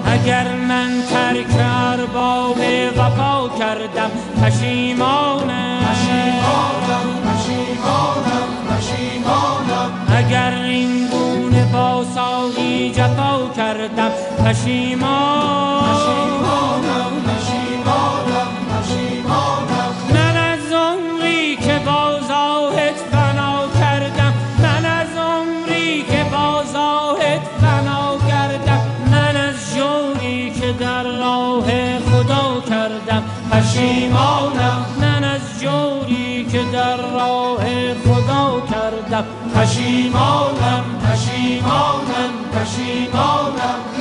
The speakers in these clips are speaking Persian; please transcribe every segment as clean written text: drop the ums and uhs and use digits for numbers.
اگر من ترک ارباب وفا کردم پشیمانم. اگر این گونه با ساقی جفا کردم پشیمانم. من از عمری که با زاهد فنا کردم، من از عمری که با زاهد فنا کردم، من از جوری که در راه خدا کردم پشیمانم. من از جوری که در راه خدا کردم پشیمانم.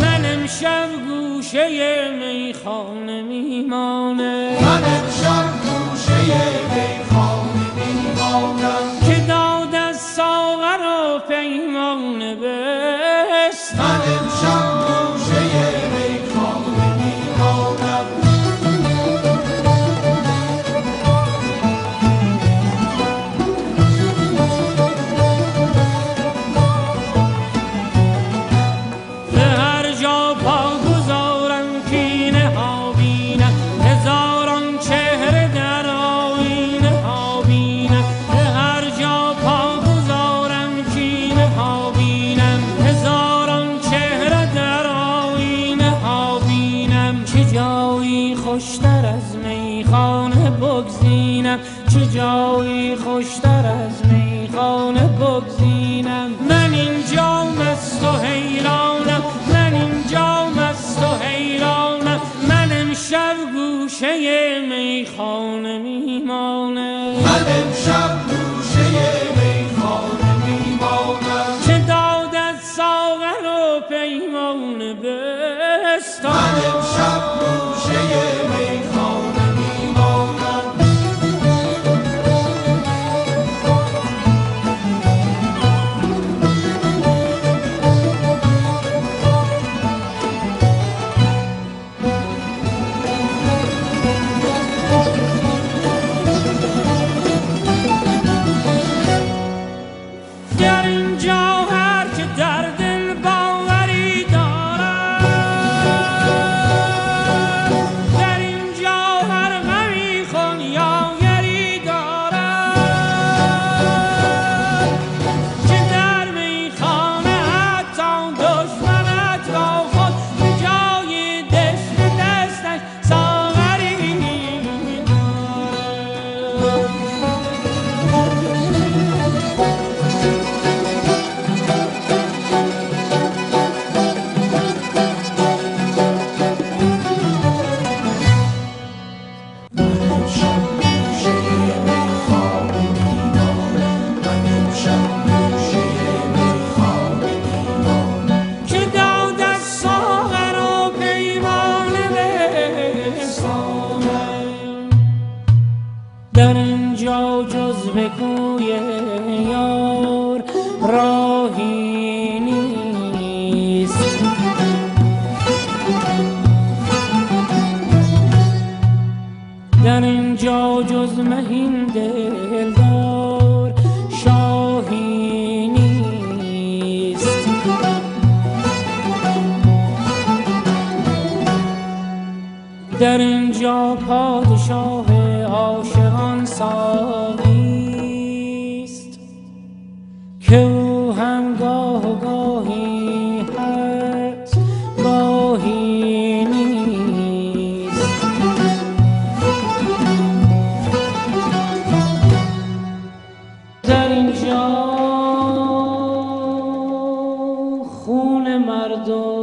من امشب گوشه میخانه میمانم. که داد از ساغر و پیمانه بست. من امشب گوشه میخانه میمانم. به هر جا پا گذارم کینه ها بینم، هزاران چهره در آینه ها بینم. به هر جا پا گذارم کینه ها بینم، هزاران چهره در آینه ها بینم. چه جایی خوشتر از میخانه بگزینم، چه جایی خوشتر از میخانه بگزینم. من اینجا مست و حیرانم، من اینجا مست و حیرانم. من امشب گوشه میخانه میمانم. من امشب گوشه میخانه میمانم. که داد از ساغر و پیمانه بستان. من امشب گوشه میخانه میمانم. در اینجا هر که در دل باوری دارد، در اینجا هر غمی خونیاگری دارد. که در میخانه حتی دشمنت با خود به جای دست دستش ساغری دارد. که داد از ساغر و پیمانه بستانم. در اینجا جز به کوی یار راهی نیست. در اینجا جز مهین دلدار شاهی نیست. در اینجا پادشاه عاشقان ساقی است، که او هم گاه و گاهی هست گاهی نیست. در اینجا خون مردم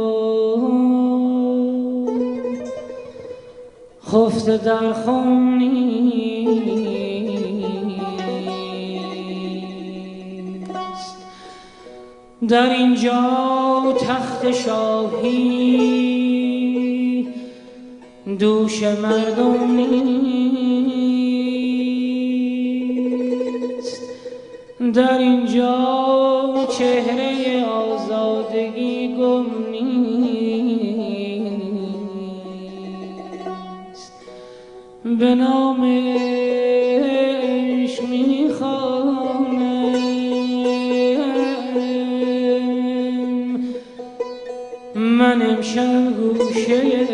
خفته در خون نیست. در اینجا تخت شاهی دوش مردم نیست. در اینجا چهره آزادگی گم نیست. به نامش میخوانم رشته